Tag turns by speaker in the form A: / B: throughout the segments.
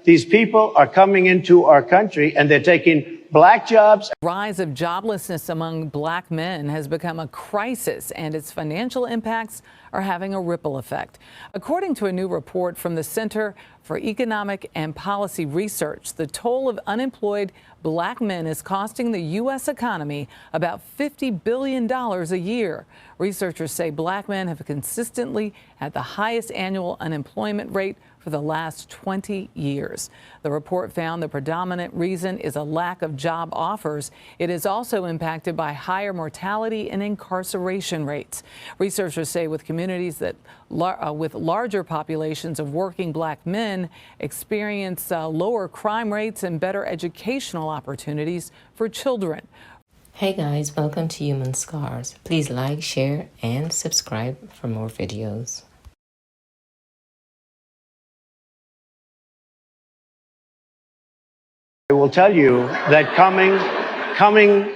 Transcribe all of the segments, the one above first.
A: These people are coming into our country and they're taking black jobs.
B: Rise of joblessness among black men has become a crisis, and its financial impacts are having a ripple effect. According to a new report from the Center for Economic and Policy Research, the toll of unemployed black men is costing the U.S. economy about $50 billion a year. Researchers say black men have consistently had the highest annual unemployment rate for the last 20 years. The report found the predominant reason is a lack of job offers. It is also impacted by higher mortality and incarceration rates. Researchers say with communities that with larger populations of working black men experience lower crime rates and better educational opportunities for children.
C: Hey guys, welcome to Human Scars. Please like, share, and subscribe for more videos.
A: I will tell you that coming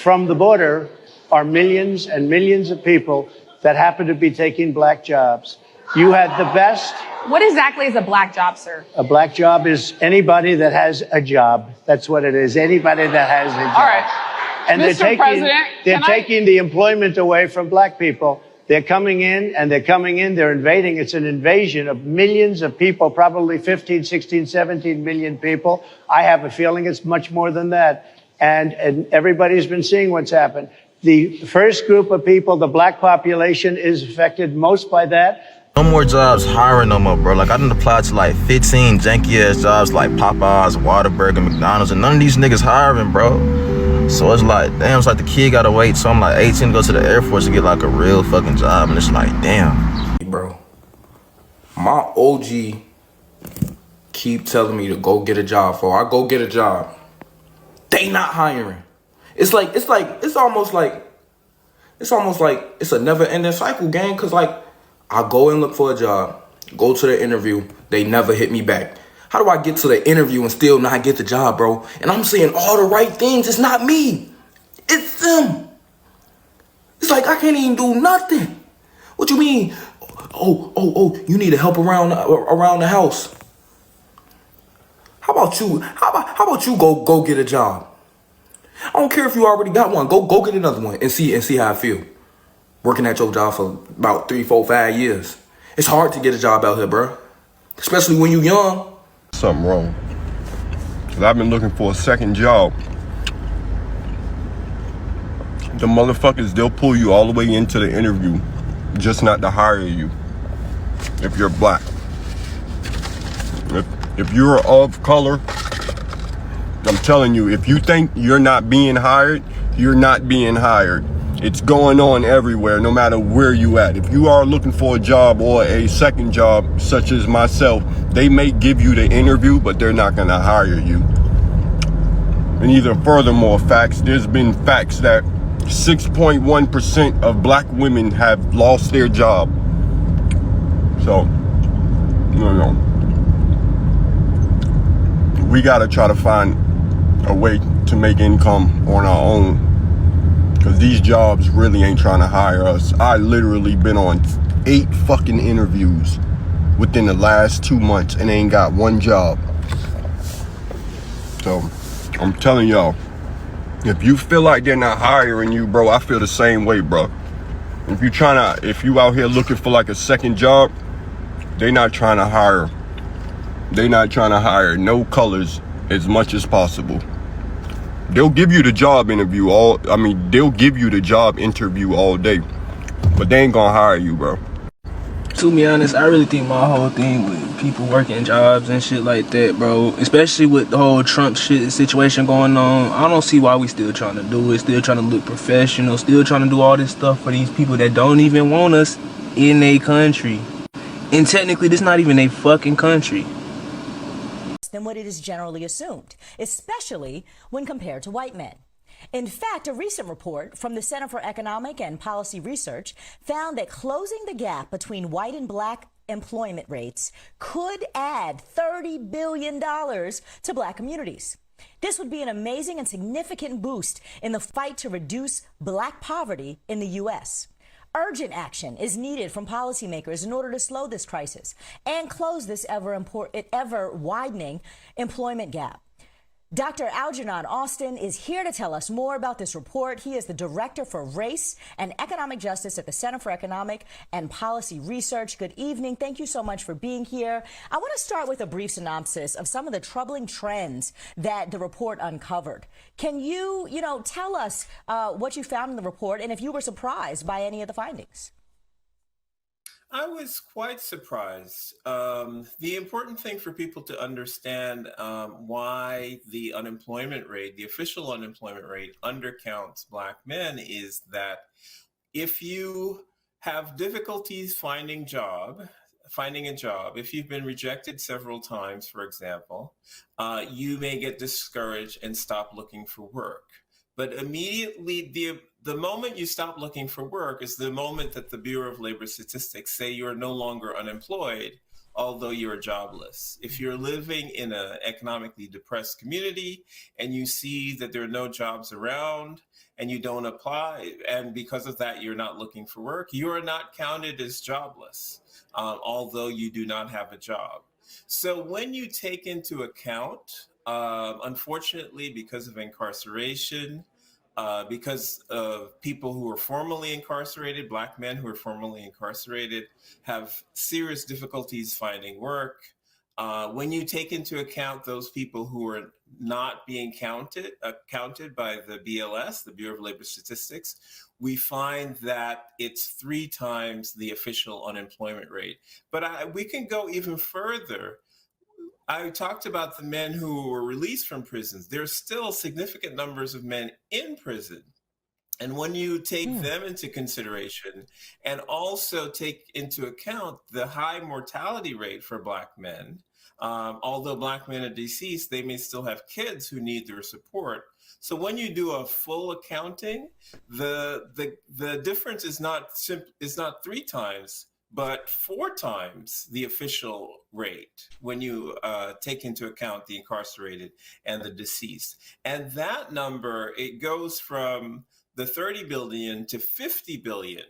A: from the border are millions and millions of people that happen to be taking black jobs. You had the best.
D: What exactly is a black job, sir?
A: A black job is anybody that has a job. That's what it is. Anybody that has a job.
D: All right.
A: And
D: Mr. President,
A: they're taking the employment away from black people. They're coming in, they're invading. It's an invasion of millions of people, probably 15, 16, 17 million people. I have a feeling it's much more than that. And everybody's been seeing what's happened. The first group of people, the black population, is affected most by that.
E: No more jobs hiring no more, bro. Like, I done applied to like 15 janky-ass jobs like Popeyes, Whataburger, McDonald's, and none of these niggas hiring, bro. So it's like, damn, it's like the kid gotta wait. So I'm like 18 to go to the Air Force to get like a real fucking job. And it's like, damn.
F: Bro, my OG keep telling me to go get a job. For I go get a job, they not hiring. It's almost like it's a never ending cycle, gang. Cause like, I go and look for a job, go to the interview, they never hit me back. How do I get to the interview and still not get the job, bro? And I'm saying all the right things. It's not me. It's them. It's like I can't even do nothing. What you mean? Oh, you need to help around the house. How about you? How about you go get a job? I don't care if you already got one. Go get another one and see how I feel. Working at your job for about 3, 4, 5 years. It's hard to get a job out here, bro. Especially when you young.
G: Something wrong. Cause I've been looking for a second job. The motherfuckers, they'll pull you all the way into the interview just not to hire you if you're black. If you're of color, I'm telling you, if you think you're not being hired, you're not being hired. It's going on everywhere, no matter where you at. If you are looking for a job or a second job, such as myself, they may give you the interview, but they're not gonna hire you. And even furthermore, there's been facts that 6.1% of black women have lost their job. So, we gotta try to find a way to make income on our own. Cause these jobs really ain't trying to hire us. I literally been on 8 fucking interviews within the last 2 months and ain't got one job. So I'm telling y'all, if you feel like they're not hiring you, bro, I feel the same way, bro. If you out here looking for like a second job, they not trying to hire. They not trying to hire no colors as much as possible. They'll give you the job interview they'll give you the job interview all day, but they ain't gonna hire you, bro.
H: To be honest, I really think my whole thing with people working jobs and shit like that, bro, especially with the whole Trump shit situation going on, I don't see why we still trying to do it, still trying to look professional, still trying to do all this stuff for these people that don't even want us in their country. And technically, this not even a fucking country.
I: Than what it is generally assumed, especially when compared to white men. In fact, a recent report from the Center for Economic and Policy Research found that closing the gap between white and black employment rates could add $30 billion to black communities. This would be an amazing and significant boost in the fight to reduce black poverty in the U.S. Urgent action is needed from policymakers in order to slow this crisis and close this ever widening employment gap. Dr. Algernon Austin is here to tell us more about this report. He is the Director for Race and Economic Justice at the Center for Economic and Policy Research. Good evening. Thank you so much for being here. I want to start with a brief synopsis of some of the troubling trends that the report uncovered. Can you, tell us what you found in the report and if you were surprised by any of the findings?
J: I was quite surprised. The important thing for people to understand why the unemployment rate, the official unemployment rate, undercounts Black men is that if you have difficulties finding a job, if you've been rejected several times, for example, you may get discouraged and stop looking for work. But immediately, the moment you stop looking for work is the moment that the Bureau of Labor Statistics say you're no longer unemployed, although you're jobless. If you're living in an economically depressed community and you see that there are no jobs around and you don't apply, and because of that, you're not looking for work, you are not counted as jobless, although you do not have a job. So when you take into account, unfortunately, because of incarceration, because of people who are formerly incarcerated, Black men who are formerly incarcerated have serious difficulties finding work. When you take into account those people who are not being counted by the BLS, the Bureau of Labor Statistics, we find that it's 3 times the official unemployment rate. But we can go even further. I talked about the men who were released from prisons. There's still significant numbers of men in prison. And when you take them into consideration and also take into account the high mortality rate for Black men, although Black men are deceased, they may still have kids who need their support. So when you do a full accounting, the difference is not 3 times, but 4 times the official rate when you take into account the incarcerated and the deceased. And that number, it goes from the 30 billion to 50 billion.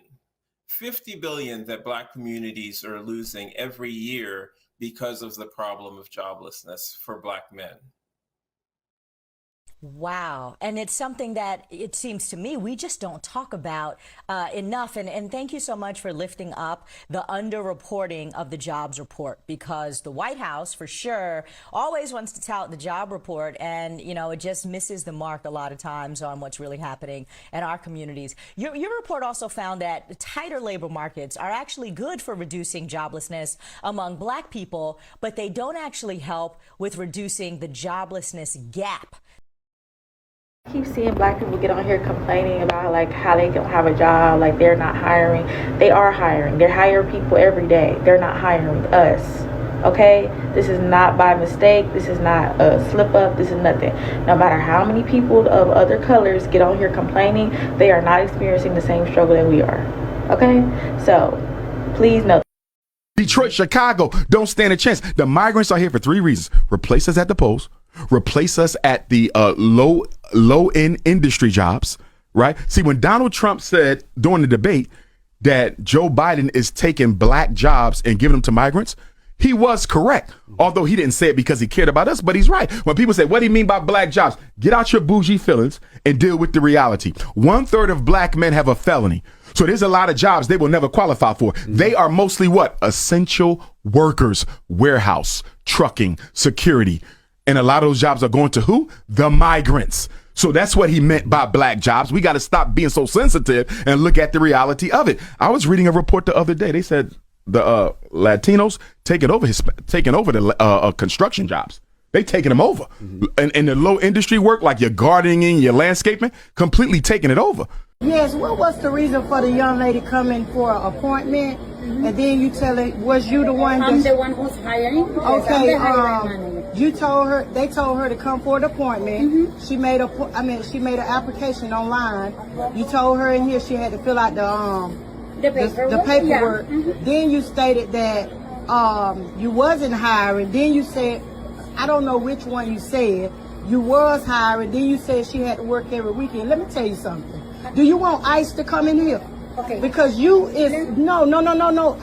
J: 50 billion that Black communities are losing every year because of the problem of joblessness for Black men.
I: Wow. And it's something that it seems to me we just don't talk about enough. And thank you so much for lifting up the underreporting of the jobs report, because the White House, for sure, always wants to tout the job report. And, it just misses the mark a lot of times on what's really happening in our communities. Your report also found that tighter labor markets are actually good for reducing joblessness among Black people, but they don't actually help with reducing the joblessness gap.
K: I keep seeing Black people get on here complaining about how they don't have a job, they're not hiring. They are hiring. They're hiring people every day. They're not hiring us. Okay? This is not by mistake. This is not a slip up. This is nothing. No matter how many people of other colors get on here complaining, they are not experiencing the same struggle that we are. Okay? So please know.
L: Detroit, Chicago, don't stand a chance. The migrants are here for 3 reasons. Replace us at the polls. Replace us at the low-end industry jobs, right? See, when Donald Trump said during the debate that Joe Biden is taking Black jobs and giving them to migrants, he was correct. Although he didn't say it because he cared about us, but he's right. When people say, what do you mean by Black jobs? Get out your bougie feelings and deal with the reality. 1/3 of Black men have a felony. So there's a lot of jobs they will never qualify for. They are mostly what? Essential workers, warehouse, trucking, security. And a lot of those jobs are going to who? The migrants. So that's what he meant by Black jobs. We got to stop being so sensitive and look at the reality of it. I was reading a report the other day. They said the Latinos taking over the construction jobs. They taking them over. And the low industry work, like your gardening, your landscaping, completely taking it over.
M: Yes, what was the reason for the young lady coming for an appointment? And then you tell it, was you the one?
N: I'm the one who's hiring.
M: Okay, you told her, they told her to come for an appointment. She made an application online. You told her in here she had to fill out the paperwork. Then you stated that you wasn't hiring. Then you said, I don't know which one you said, you was hiring. Then you said she had to work every weekend. Let me tell you something. Do you want ICE to come in here? Okay. Because you is no.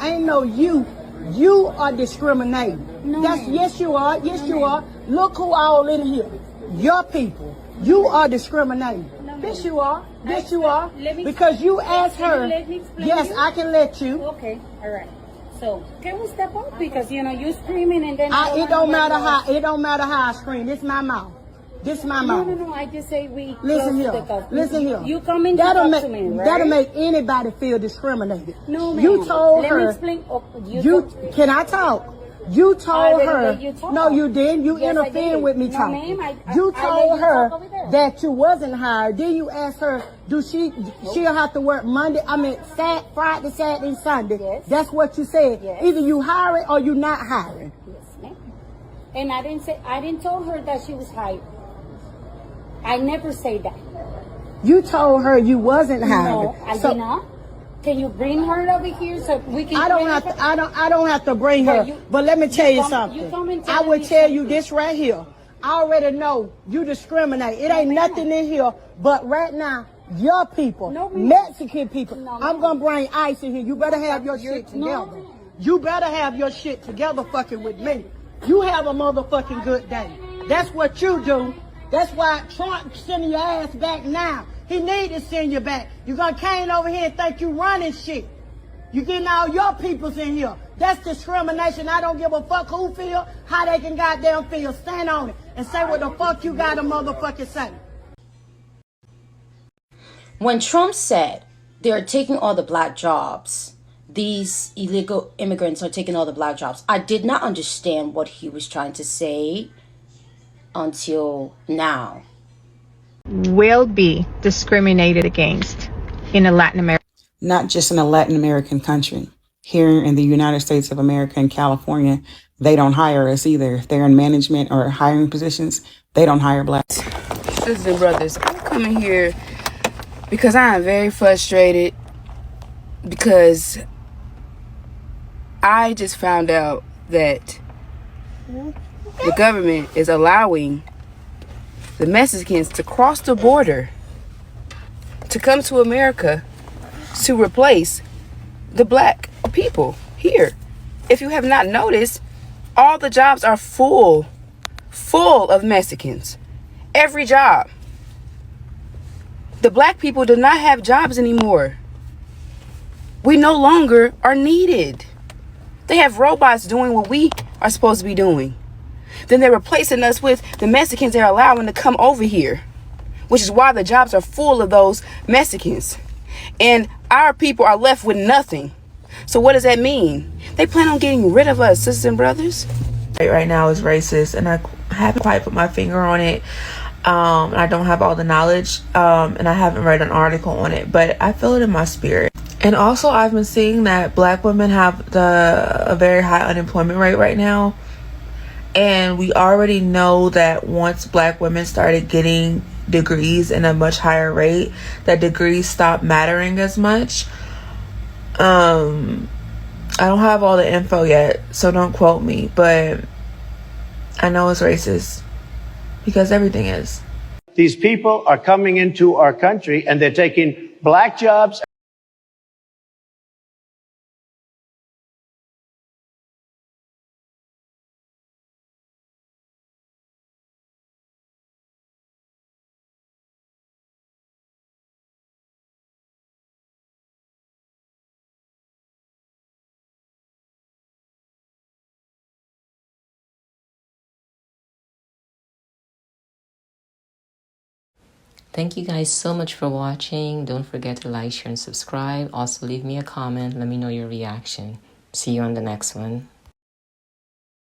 M: Ain't no you. You are discriminating. Yes, you are. Yes, you are. Look who all in here. Your people. You are discriminating. Yes, you are. Yes, you are. Because you asked her. Yes, I can let you.
N: Okay. All right. So can we step up because you screaming and then
M: it don't matter how I scream. This my mouth. This my mouth.
N: No. I just say we.
M: Listen here.
N: You come in to talk to me, right?
M: That'll make anybody feel discriminated.
N: No, ma'am.
M: You told her.
N: Let me explain.
M: Can I talk? You told her. No, you didn't. You
N: Yes,
M: interfered with me
N: no,
M: talking.
N: ma'am,
M: You told her that you wasn't hired. Then you asked her, she'll have to work Friday, Saturday, and Sunday.
N: Yes.
M: That's what you said.
N: Yes.
M: Either you hiring or you not hiring.
N: Yes, ma'am. And I didn't tell her that she was hired. I never say that.
M: You told her you wasn't hired.
N: No, I did not. Can you bring her over here so we can?
M: I don't have to bring her. But let me tell you something. I will tell you this right here. I already know you discriminate. It ain't nothing in here. But right now, your people, Mexican people, I'm gonna bring ICE in here. You better have your shit together. You better have your shit together, fucking with me. You have a motherfucking good day. That's what you do. That's why Trump sending your ass back now. He need to send you back. You gonna cane over here and think you running shit. You getting all your peoples in here. That's discrimination. I don't give a fuck who feel, how they can goddamn feel. Stand on it and say what the fuck you gotta motherfucking say.
C: When Trump said they're taking all the black jobs, these illegal immigrants are taking all the black jobs, I did not understand what he was trying to say until now.
K: Will be discriminated against in a Latin America.
O: Not just in a Latin American country. Here in the United States of America and California, they don't hire us either. If they're in management or hiring positions, they don't hire blacks.
P: Sisters and brothers, I'm coming here because I am very frustrated because I just found out that the government is allowing the Mexicans to cross the border to come to America to replace the black people here. If you have not noticed, all the jobs are full of Mexicans. Every job. The black people do not have jobs anymore. We no longer are needed. They have robots doing what we are supposed to be doing. Then they're replacing us with the Mexicans they're allowing to come over here, which is why the jobs are full of those Mexicans. And our people are left with nothing. So what does that mean? They plan on getting rid of us, sisters and brothers.
Q: Right now is racist, and I haven't quite put my finger on it. I don't have all the knowledge, and I haven't read an article on it, but I feel it in my spirit. And also, I've been seeing that black women have a very high unemployment rate right now. And we already know that once black women started getting degrees in a much higher rate, that degrees stopped mattering as much. I don't have all the info yet, so don't quote me, but I know it's racist because everything is.
A: These people are coming into our country and they're taking black jobs.
C: Thank you guys so much for watching. Don't forget to like, share, and subscribe. Also, leave me a comment. Let me know your reaction. See you on the next one.